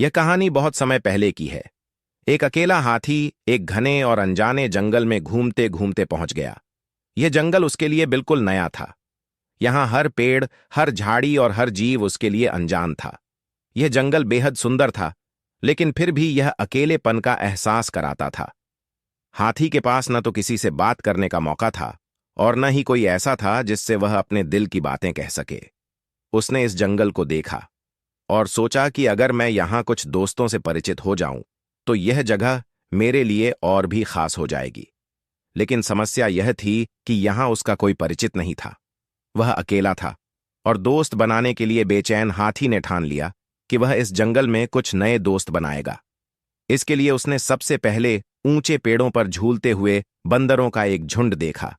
यह कहानी बहुत समय पहले की है। एक अकेला हाथी एक घने और अनजाने जंगल में घूमते घूमते पहुंच गया। यह जंगल उसके लिए बिल्कुल नया था। यहां हर पेड़, हर झाड़ी और हर जीव उसके लिए अनजान था। यह जंगल बेहद सुंदर था, लेकिन फिर भी यह अकेलेपन का एहसास कराता था। हाथी के पास न तो किसी से बात करने का मौका था और न ही कोई ऐसा था जिससे वह अपने दिल की बातें कह सके। उसने इस जंगल को देखा और सोचा कि अगर मैं यहां कुछ दोस्तों से परिचित हो जाऊं तो यह जगह मेरे लिए और भी खास हो जाएगी। लेकिन समस्या यह थी कि यहां उसका कोई परिचित नहीं था। वह अकेला था और दोस्त बनाने के लिए बेचैन हाथी ने ठान लिया कि वह इस जंगल में कुछ नए दोस्त बनाएगा। इसके लिए उसने सबसे पहले ऊंचे पेड़ों पर झूलते हुए बंदरों का एक झुंड देखा।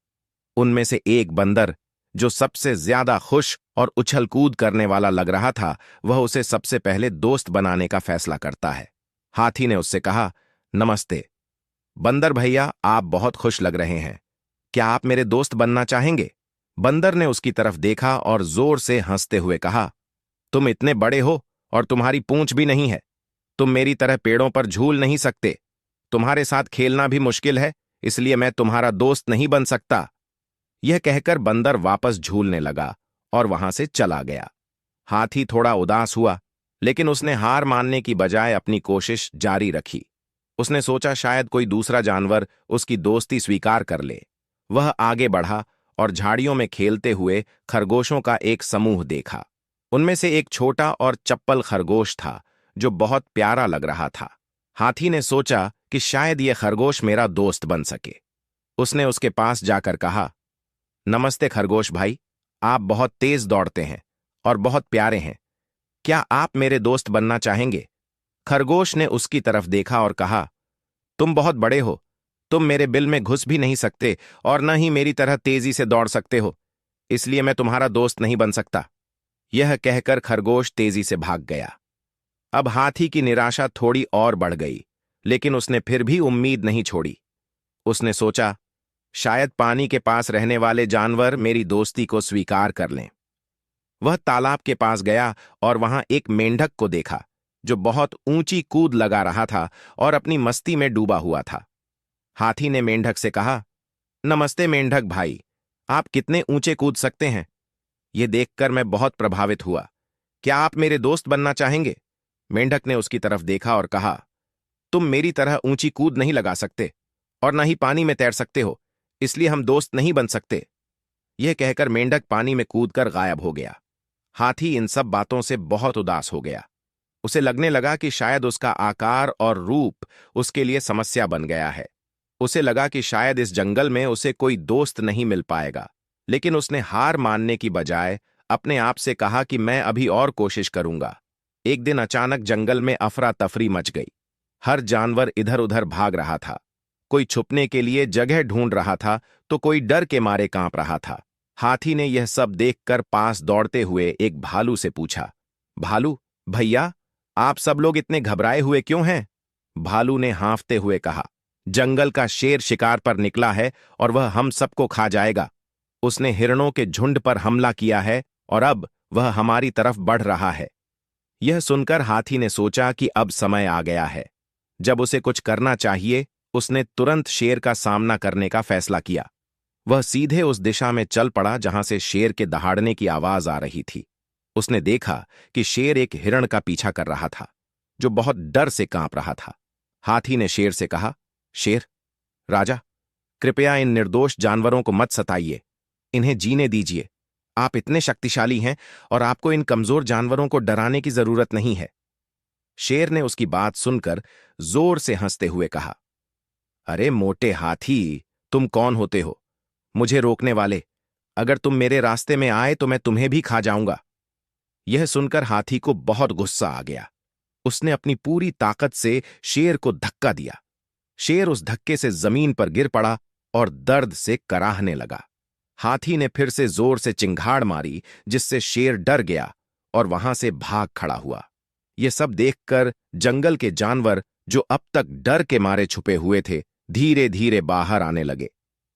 उनमें से एक बंदर, जो सबसे ज्यादा खुश और उछल कूद करने वाला लग रहा था, वह उसे सबसे पहले दोस्त बनाने का फैसला करता है। हाथी ने उससे कहा, नमस्ते बंदर भैया, आप बहुत खुश लग रहे हैं। क्या आप मेरे दोस्त बनना चाहेंगे? बंदर ने उसकी तरफ देखा और जोर से हंसते हुए कहा, तुम इतने बड़े हो और तुम्हारी पूंछ भी नहीं है। तुम मेरी तरह पेड़ों पर झूल नहीं सकते। तुम्हारे साथ खेलना भी मुश्किल है, इसलिए मैं तुम्हारा दोस्त नहीं बन सकता। यह कहकर बंदर वापस झूलने लगा और वहां से चला गया। हाथी थोड़ा उदास हुआ, लेकिन उसने हार मानने की बजाय अपनी कोशिश जारी रखी। उसने सोचा शायद कोई दूसरा जानवर उसकी दोस्ती स्वीकार कर ले। वह आगे बढ़ा और झाड़ियों में खेलते हुए खरगोशों का एक समूह देखा। उनमें से एक छोटा और चप्पल खरगोश था जो बहुत प्यारा लग रहा था। हाथी ने सोचा कि शायद यह खरगोश मेरा दोस्त बन सके। उसने उसके पास जाकर कहा, नमस्ते खरगोश भाई, आप बहुत तेज दौड़ते हैं और बहुत प्यारे हैं। क्या आप मेरे दोस्त बनना चाहेंगे? खरगोश ने उसकी तरफ देखा और कहा, तुम बहुत बड़े हो, तुम मेरे बिल में घुस भी नहीं सकते और न ही मेरी तरह तेजी से दौड़ सकते हो, इसलिए मैं तुम्हारा दोस्त नहीं बन सकता। यह कहकर खरगोश तेजी से भाग गया। अब हाथी की निराशा थोड़ी और बढ़ गई, लेकिन उसने फिर भी उम्मीद नहीं छोड़ी। उसने सोचा, शायद पानी के पास रहने वाले जानवर मेरी दोस्ती को स्वीकार कर लें। वह तालाब के पास गया और वहां एक मेंढक को देखा जो बहुत ऊंची कूद लगा रहा था और अपनी मस्ती में डूबा हुआ था। हाथी ने मेंढक से कहा, नमस्ते मेंढक भाई, आप कितने ऊंचे कूद सकते हैं? यह देखकर मैं बहुत प्रभावित हुआ। क्या आप मेरे दोस्त बनना चाहेंगे? मेंढक ने उसकी तरफ देखा और कहा, तुम मेरी तरह ऊंची कूद नहीं लगा सकते और न ही पानी में तैर सकते हो, इसलिए हम दोस्त नहीं बन सकते। यह कहकर मेंढक पानी में कूदकर गायब हो गया। हाथी इन सब बातों से बहुत उदास हो गया। उसे लगने लगा कि शायद उसका आकार और रूप उसके लिए समस्या बन गया है। उसे लगा कि शायद इस जंगल में उसे कोई दोस्त नहीं मिल पाएगा, लेकिन उसने हार मानने की बजाय अपने आप से कहा कि मैं अभी और कोशिश करूंगा। एक दिन अचानक जंगल में अफरा तफरी मच गई। हर जानवर इधर उधर भाग रहा था। कोई छुपने के लिए जगह ढूंढ रहा था तो कोई डर के मारे कांप रहा था। हाथी ने यह सब देखकर पास दौड़ते हुए एक भालू से पूछा, भालू भैया, आप सब लोग इतने घबराए हुए क्यों हैं? भालू ने हांफते हुए कहा, जंगल का शेर शिकार पर निकला है और वह हम सबको खा जाएगा। उसने हिरणों के झुंड पर हमला किया है और अब वह हमारी तरफ बढ़ रहा है। यह सुनकर हाथी ने सोचा कि अब समय आ गया है। जब उसे कुछ करना चाहिए, उसने तुरंत शेर का सामना करने का फैसला किया। वह सीधे उस दिशा में चल पड़ा जहां से शेर के दहाड़ने की आवाज आ रही थी। उसने देखा कि शेर एक हिरण का पीछा कर रहा था जो बहुत डर से कांप रहा था। हाथी ने शेर से कहा, शेर राजा, कृपया इन निर्दोष जानवरों को मत सताइए, इन्हें जीने दीजिए। आप इतने शक्तिशाली हैं और आपको इन कमजोर जानवरों को डराने की जरूरत नहीं है। शेर ने उसकी बात सुनकर जोर से हंसते हुए कहा, अरे मोटे हाथी, तुम कौन होते हो मुझे रोकने वाले? अगर तुम मेरे रास्ते में आए तो मैं तुम्हें भी खा जाऊंगा। यह सुनकर हाथी को बहुत गुस्सा आ गया। उसने अपनी पूरी ताकत से शेर को धक्का दिया। शेर उस धक्के से जमीन पर गिर पड़ा और दर्द से कराहने लगा। हाथी ने फिर से जोर से चिंगाड़ मारी, जिससे शेर डर गया और वहां से भाग खड़ा हुआ। यह सब देखकर जंगल के जानवर जो अब तक डर के मारे छुपे हुए थे, धीरे धीरे बाहर आने लगे।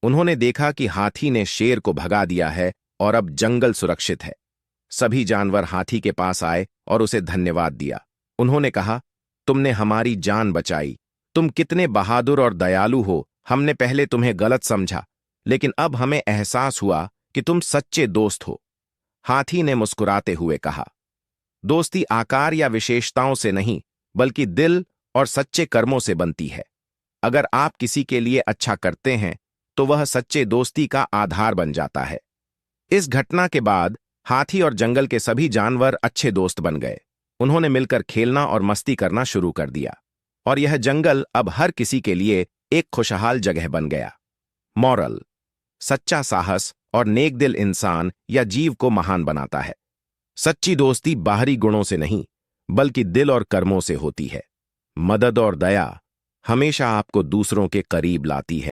उन्होंने देखा कि हाथी ने शेर को भगा दिया है और अब जंगल सुरक्षित है। सभी जानवर हाथी के पास आए और उसे धन्यवाद दिया। उन्होंने कहा, तुमने हमारी जान बचाई। तुम कितने बहादुर और दयालु हो। हमने पहले तुम्हें गलत समझा, लेकिन अब हमें एहसास हुआ कि तुम सच्चे दोस्त हो। हाथी ने मुस्कुराते हुए कहा, दोस्ती आकार या विशेषताओं से नहीं, बल्कि दिल और सच्चे कर्मों से बनती है। अगर आप किसी के लिए अच्छा करते हैं, तो वह सच्चे दोस्ती का आधार बन जाता है। इस घटना के बाद हाथी और जंगल के सभी जानवर अच्छे दोस्त बन गए। उन्होंने मिलकर खेलना और मस्ती करना शुरू कर दिया, और यह जंगल अब हर किसी के लिए एक खुशहाल जगह बन गया। मॉरल: सच्चा साहस और नेक दिल इंसान या जीव को महान बनाता है। सच्ची दोस्ती बाहरी गुणों से नहीं, बल्कि दिल और कर्मों से होती है। मदद और दया हमेशा आपको दूसरों के करीब लाती है।